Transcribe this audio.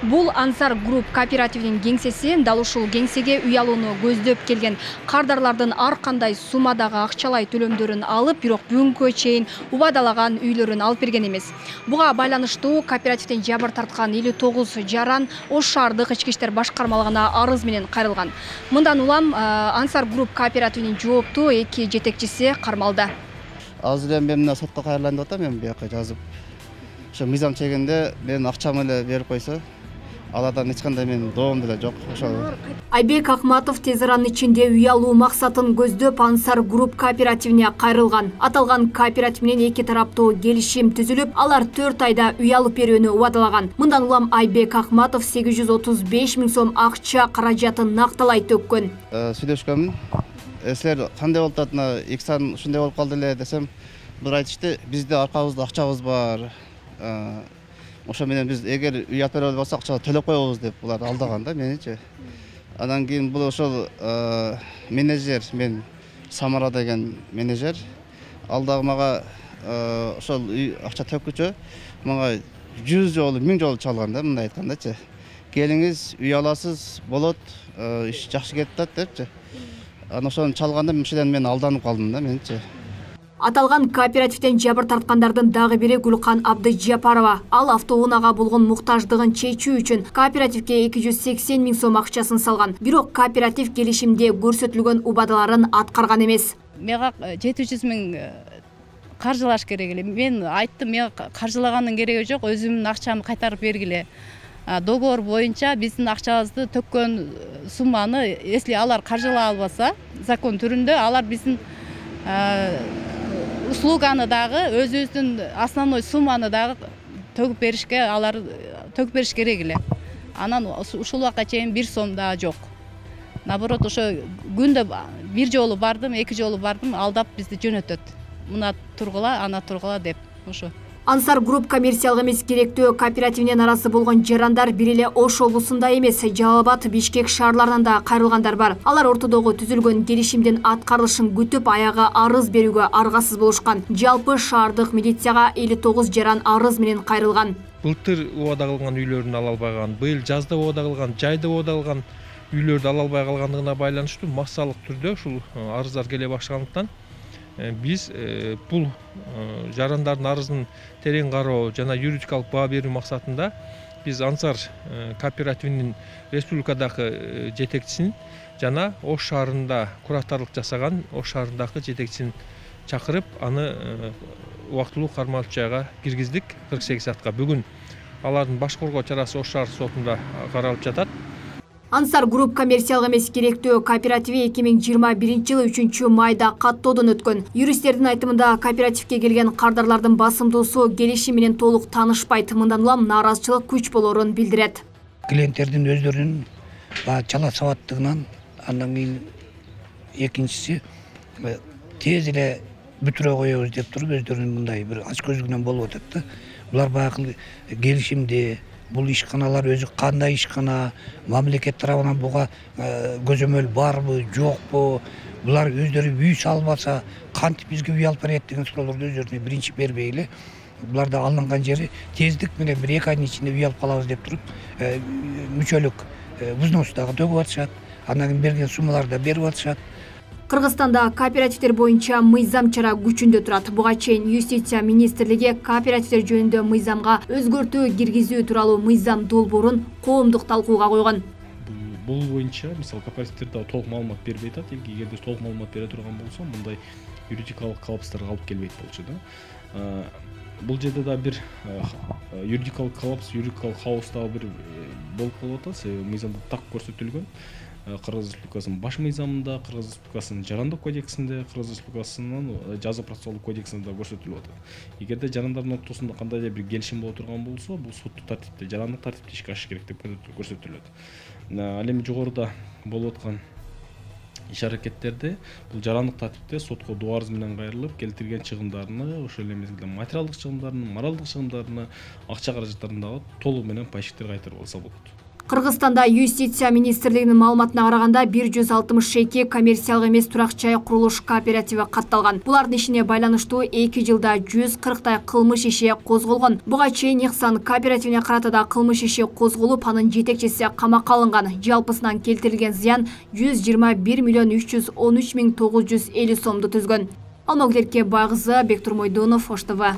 Бул Ансар Групп кооперативинин кеңсеси дал ушул кеңсеге үй алууну көздөп келген кардарлардын ар кандай суммадагы акчалай төлөмдөрүн алып, бирок бүгүнкү чейин убадалаган үйлөрүн алып берген эмес. Буга байланыштуу кооперативден жабыр тарткан 59 жаран Ош шаардык ички иштер башкармалыгына арыз менен кайрылган. Мындан улам Ансар Групп кооперативинин жооптуу эки жетекчиси кармалды. Азыр эми мен мына сотко кайрылайын деп атам, мен бияка жазып. Ошо мыйзам чегинде мен акчам эле берип койсо, алардан эч кандай мен доом деле жок. Ошол. Айбек Акматов тез аранын ичинде үй алуу максатын көздөп Ансар Групп кооперативине кайрылган. Аталган кооператив менен эки тараптуу келишим түзүлүп, алар 4 айда үй алып берүүнү убадалаган. Мындан улам Айбек Акматов 835 000 сом акча каражатын накталай төккөн. Сүйлөшкөнмүн. Силер кандай болуп атат, Иксан ушундай болуп калды эле десем, булар айтышты, бизде аркабызда акчабыз бар. Ошо менен биз эгер үй алып бере болсок акча төлөп коебуз деп булар алдаган да меничи. Андан кийин бул ошол менеджер, мен Самара деген менеджер алдагы мага ошол үй акча төккүчө мага 100 жолу 1000 жолу чалган да, мындай айткандачы. Келиңиз, үй аласыз, болот, иш жакшы кетип атат депчи. Аны ошону чалганда мен алданып калдым да меничи. Аталган кооперативден жабыр тарткандардын дагы бири Гүлкан Абдыжапарова. Ал автоунаага болгон муктаждыгын чечүү үчүн кооперативге 280 000 сом акчасын салган. Бирок кооператив келишимде көрсөтүлгөн убадаларын аткарган эмес. Мага 700 000 каржылаш керек эле. Мен айттым, мен каржылагандын кереги жок, өзүмдүн акчамды кайтарып бергиле. Договор боюнча биздин акчабызды төккөн сумманы, если алар каржылай албаса, закон түрүндө алар биздин услуганы дагы, өзүбүздүн основной сумманы дагы төгүп беришке, алар төгүп бериш керек эле. Анан ушул убакка чейин 1 сом да жок. Наоборот, ошо күндө 1 жолу бардым, 2 жолу бардым, алдап бизди жөнөтөт. Мына тургула, ана тургула деп ошо. Ансар Групп коммерциялык эмес керектөө кооперативине наразы болгон жарандар бир эле Ош облусунда эмес, Жалал Абад, Бишкек шаарларынан да кайрылгандар бар. Алар ортодогу түзүлгөн келишимдин аткарылышын күтүп, аяга арыз берүүгө аргасыз болушкан. Жалпы шаардык милицияга 59 жаран арыз менен кайрылган. Былтыр убада кылган үйлөрүн ала албаган, быйыл жазда убада кылган, жайда убада кылган үйлөрдү ала албай калгандыгына байланыштуу массалык түрдө ушул арыздар келе башлагандыктан биз бул жарандардын арызын терең кароо жана юридикалык баа берүү максатында биз Ансар кооперативинин республикадагы жетекчисин жана Ош шаарында куратарлык жасаган Ош шаарындагы жетекчисин чакырып, аны убактылуу кармалып жайга киргиздик 48 саатка. Бүгүн алардын баш коргоо чарасы Ош шаар сотунда каралып жатат. Ансар Групп коммерциялык эмес керектөө кооперативи 2021 жылы 3 майда каттоодон өткөн. Юристтердин айтымында кооперативге келген кардарлардын басымдуусу келишим менен толук таанышпайт. Мындан улам нааразычылык күч болорун билдирет. Клиенттердин өздөрүнүн чала сабаттыгынан, андан кийин экинчиси тез эле бүтүрө коебуз деп туруп өздөрүнүн мындай бир ач көздүгүнөн болуп атат да. Булар баягы келишимде бул ишканалар өзү кандай ишкана, мамлекет тарабынан буга көзөмөл барбы, жокпу, булар өздөрү үй салбаса кантип бизге үй алып берет деген суроолорду өздөрүнө биринчи бербей эле, булар да алынган жери тездик менен 1-2 айдын ичинде үй алып калабыз деп туруп мүчөлүк взнос дагы төгүп атышат, андан кийин берген суммаларды да берип атышат. Кыргызстанда кооперативдер боюнча мыйзам чара күчүндө турат. Буга чейин Юстиция министрлиги кооперативдер жөнүндө мыйзамга өзгөртүү киргизүү тууралуу мыйзам долбоорун коомдук талкууга койгон. Бул боюнча мисалы кооперативдер да толук маалымат бербей атат. Эгерде толук маалымат бере турган болсо, мындай юридикалык коллапстарга алып келбейт болчу да. Бул жерде да бир юридикалык коллапс, юридикалык хаос да бир болуп калып атат. Мыйзамда так көрсөтүлгөн. Кыргыз Республикасынын баш мыйзамында, Кыргыз Республикасынын жарандык кодексинде, Кыргыз Республикасынын жаза процессуалдык кодексинде дагы көрсөтүлүп атат. Эгерде жарандардын ортосунда кандайдыр бир келишим боло турган болсо, бул соттук тартипте, жарандык тартипте ишке ашыш керек деп көрсөтүлөт. Ал эми жогоруда болуп аткан иш аракеттерде бул жарандык тартипте сотко доо арыз менен кайрылып, келтирген чыгымдарыны, ошол эле мезгилде материалдык чыгымдарын, моралдык чыгымдарыны, акча каражаттарын дагы толугу менен пайщиктер кайтарып алса болот. Кыргызстанда юстиция министрлигинин маалыматына караганда 162 коммерциялык эмес турак жай курулуш кооперативи катталган. Булардын ишине байланыштуу 2 жылда 140 кылмыш иши козголгон. Буга чейин Ихсан кооперативине карата да кылмыш иши козголуп, анын жетекчиси камакка алынган. Жалпысынан келтирилген зыян 121 миллион 313 миң 950 сомду түзгөн. Алмагүл Байгызы, Бектур Мойдонов, Ош ТВ.